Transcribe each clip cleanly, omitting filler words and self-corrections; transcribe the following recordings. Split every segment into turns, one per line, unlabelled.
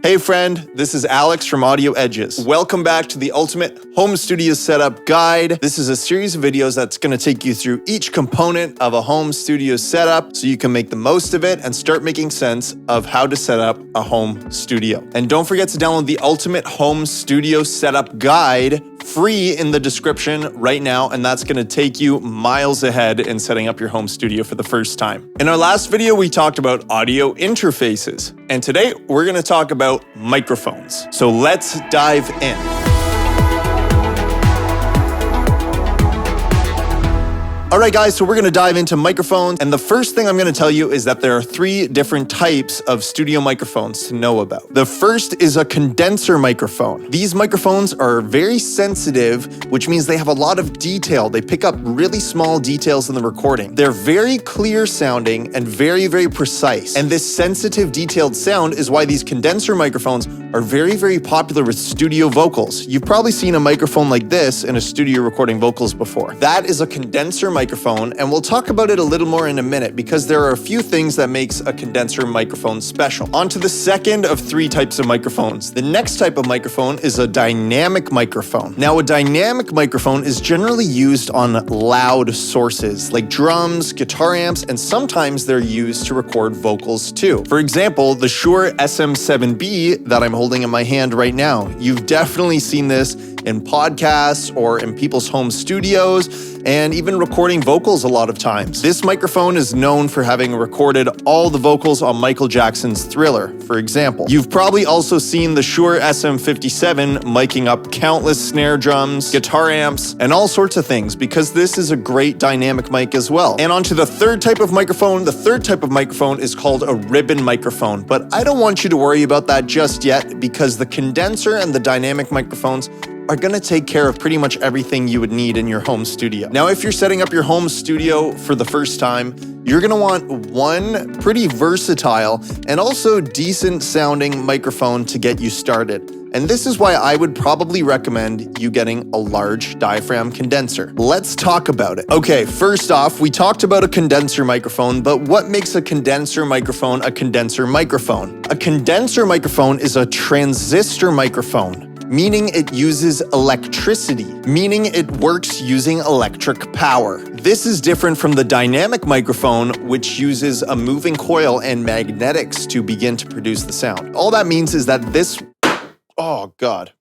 Hey friend, this is Alex from Audio Edges. Welcome back to the Ultimate Home Studio Setup Guide. This is a series of videos that's going to take you through each component of a home studio setup so you can make the most of it and start making sense of how to set up a home studio. And don't forget to download the Ultimate Home Studio Setup Guide free in the description right now, and that's going to take you miles ahead in setting up your home studio for the first time. In our last video, we talked about audio interfaces, and today we're going to talk about microphones. So let's dive in. All right, guys, so we're going to dive into microphones. And the first thing I'm going to tell you is that there are 3 different types of studio microphones to know about. The first is a condenser microphone. These microphones are very sensitive, which means they have a lot of detail. They pick up really small details in the recording. They're very clear sounding and very, very precise. And this sensitive, detailed sound is why these condenser microphones are very, very popular with studio vocals. You've probably seen a microphone like this in a studio recording vocals before. That is a condenser microphone, and we'll talk about it a little more in a minute because there are a few things that makes a condenser microphone special. On to the second of 3 types of microphones. The next type of microphone is a dynamic microphone. Now, a dynamic microphone is generally used on loud sources like drums, guitar amps, and sometimes they're used to record vocals too. For example, the Shure SM7B that I'm holding in my hand right now. You've definitely seen this in podcasts or in people's home studios and even recording vocals a lot of times. This microphone is known for having recorded all the vocals on Michael Jackson's Thriller, for example. You've probably also seen the Shure SM57 miking up countless snare drums, guitar amps, and all sorts of things because this is a great dynamic mic as well. And on to the third type of microphone. The third type of microphone is called a ribbon microphone, but I don't want you to worry about that just yet because the condenser and the dynamic microphones are going to take care of pretty much everything you would need in your home studio. Now, if you're setting up your home studio for the first time, you're going to want one pretty versatile and also decent sounding microphone to get you started. And this is why I would probably recommend you getting a large diaphragm condenser. Let's talk about it. Okay, first off, we talked about a condenser microphone, but what makes a condenser microphone a condenser microphone? A condenser microphone is a transistor microphone, meaning it uses electricity, meaning it works using electric power. This is different from the dynamic microphone, which uses a moving coil and magnetics to begin to produce the sound. All that means is that oh God.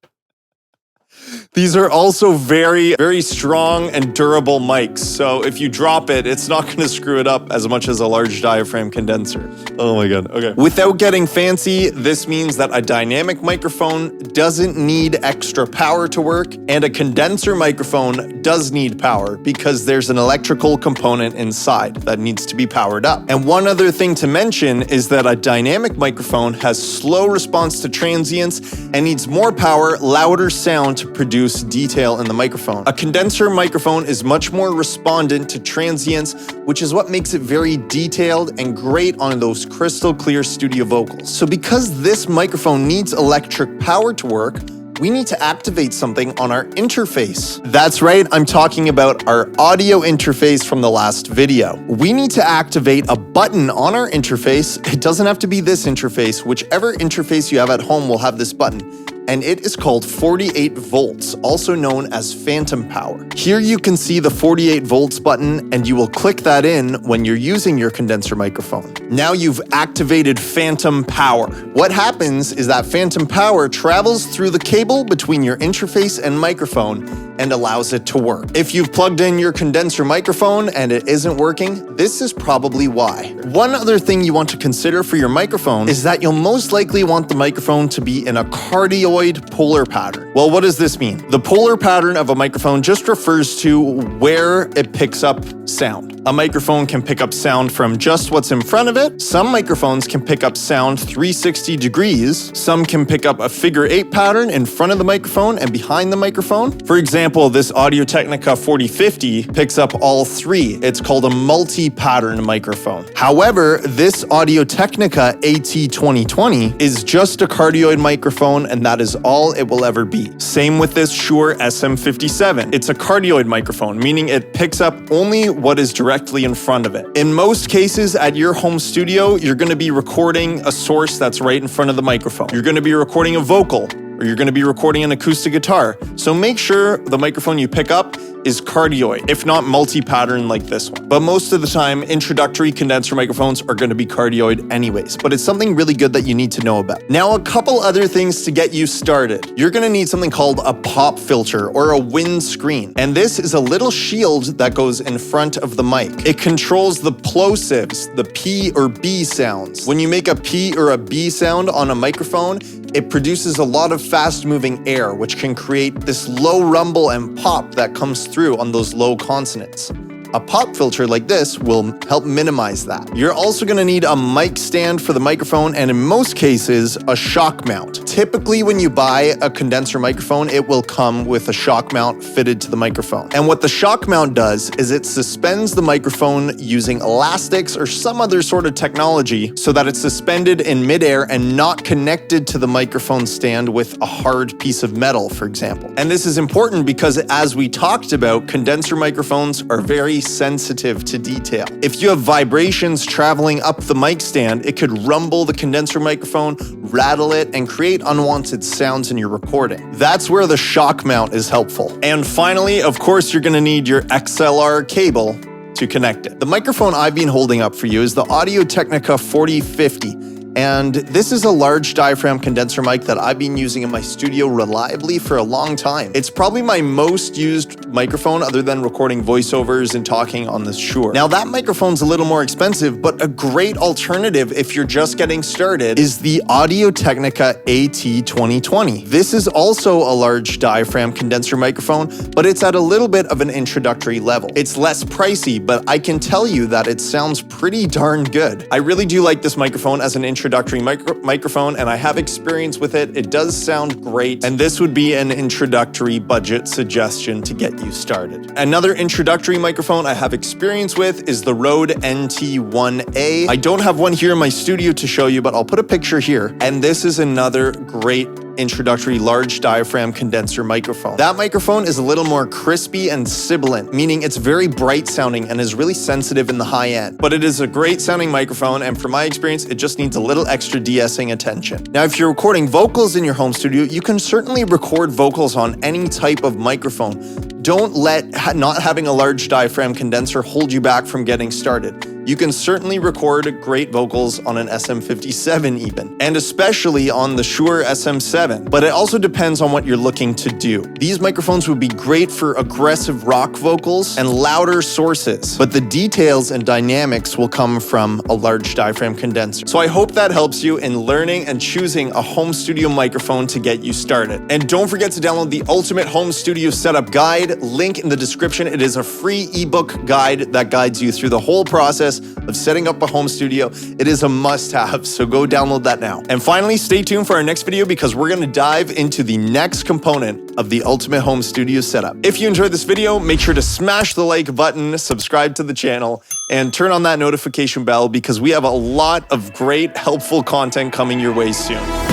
These are also very, very strong and durable mics. So if you drop it, it's not going to screw it up as much as a large diaphragm condenser. Oh my God. Okay. Without getting fancy, this means that a dynamic microphone doesn't need extra power to work, and a condenser microphone does need power because there's an electrical component inside that needs to be powered up. And one other thing to mention is that a dynamic microphone has slow response to transients and needs more power, louder sound to produce detail in the microphone. A condenser microphone is much more respondent to transients, which is what makes it very detailed and great on those crystal clear studio vocals. So because this microphone needs electric power to work, we need to activate something on our interface. That's right, I'm talking about our audio interface from the last video. We need to activate a button on our interface. It doesn't have to be this interface. Whichever interface you have at home will have this button. And it is called 48 volts, also known as phantom power. Here you can see the 48 volts button, and you will click that in when you're using your condenser microphone. Now you've activated phantom power. What happens is that phantom power travels through the cable between your interface and microphone and allows it to work. If you've plugged in your condenser microphone and it isn't working, this is probably why. One other thing you want to consider for your microphone is that you'll most likely want the microphone to be in a cardioid polar pattern. Well, what does this mean? The polar pattern of a microphone just refers to where it picks up sound. A microphone can pick up sound from just what's in front of it. Some microphones can pick up sound 360 degrees. Some can pick up a figure-8 pattern in front of the microphone and behind the microphone. For example, this Audio-Technica 4050 picks up all 3. It's called a multi-pattern microphone. However, this Audio-Technica AT2020 is just a cardioid microphone, and that is all it will ever be. Same with this Shure SM57. It's a cardioid microphone, meaning it picks up only what is directly directly in front of it. In most cases at your home studio, you're going to be recording a source that's right in front of the microphone. You're going to be recording a vocal, or you're going to be recording an acoustic guitar. So make sure the microphone you pick up is cardioid, if not multi-pattern like this one. But most of the time, introductory condenser microphones are going to be cardioid anyways, but it's something really good that you need to know about. Now, a couple other things to get you started. You're going to need something called a pop filter or a windscreen. And this is a little shield that goes in front of the mic. It controls the plosives, the P or B sounds. When you make a P or a B sound on a microphone, it produces a lot of fast-moving air, which can create this low rumble and pop that comes through on those low consonants. A pop filter like this will help minimize that. You're also going to need a mic stand for the microphone, and in most cases, a shock mount. Typically, when you buy a condenser microphone, it will come with a shock mount fitted to the microphone. And what the shock mount does is it suspends the microphone using elastics or some other sort of technology so that it's suspended in midair and not connected to the microphone stand with a hard piece of metal, for example. And this is important because, as we talked about, condenser microphones are very sensitive to detail. If you have vibrations traveling up the mic stand, it could rumble the condenser microphone, rattle it, and create unwanted sounds in your recording. That's where the shock mount is helpful. And finally, of course, you're going to need your XLR cable to connect it. The microphone I've been holding up for you is the Audio-Technica 4050. And this is a large diaphragm condenser mic that I've been using in my studio reliably for a long time. It's probably my most used microphone other than recording voiceovers and talking on the Shure. Now that microphone's a little more expensive, but a great alternative if you're just getting started is the Audio-Technica AT2020. This is also a large diaphragm condenser microphone, but it's at a little bit of an introductory level. It's less pricey, but I can tell you that it sounds pretty darn good. I really do like this microphone as an introductory microphone, and I have experience with it. It does sound great, and this would be an introductory budget suggestion to get you started. Another introductory microphone I have experience with is the Rode NT1A. I don't have one here in my studio to show you, but I'll put a picture here, and this is another great introductory large diaphragm condenser microphone. That microphone is a little more crispy and sibilant, meaning it's very bright sounding and is really sensitive in the high end. But it is a great sounding microphone, and from my experience, it just needs a little extra de-essing attention. Now, if you're recording vocals in your home studio, you can certainly record vocals on any type of microphone. Don't let not having a large diaphragm condenser hold you back from getting started. You can certainly record great vocals on an SM57 even, and especially on the Shure SM7, but it also depends on what you're looking to do. These microphones would be great for aggressive rock vocals and louder sources, but the details and dynamics will come from a large diaphragm condenser. So I hope that helps you in learning and choosing a home studio microphone to get you started. And don't forget to download the Ultimate Home Studio Setup Guide, link in the description. It is a free ebook guide that guides you through the whole process of setting up a home studio. It is a must-have, so go download that now. And finally, stay tuned for our next video because we're going to dive into the next component of the Ultimate Home Studio setup. If you enjoyed this video, make sure to smash the like button, subscribe to the channel, and turn on that notification bell because we have a lot of great, helpful content coming your way soon.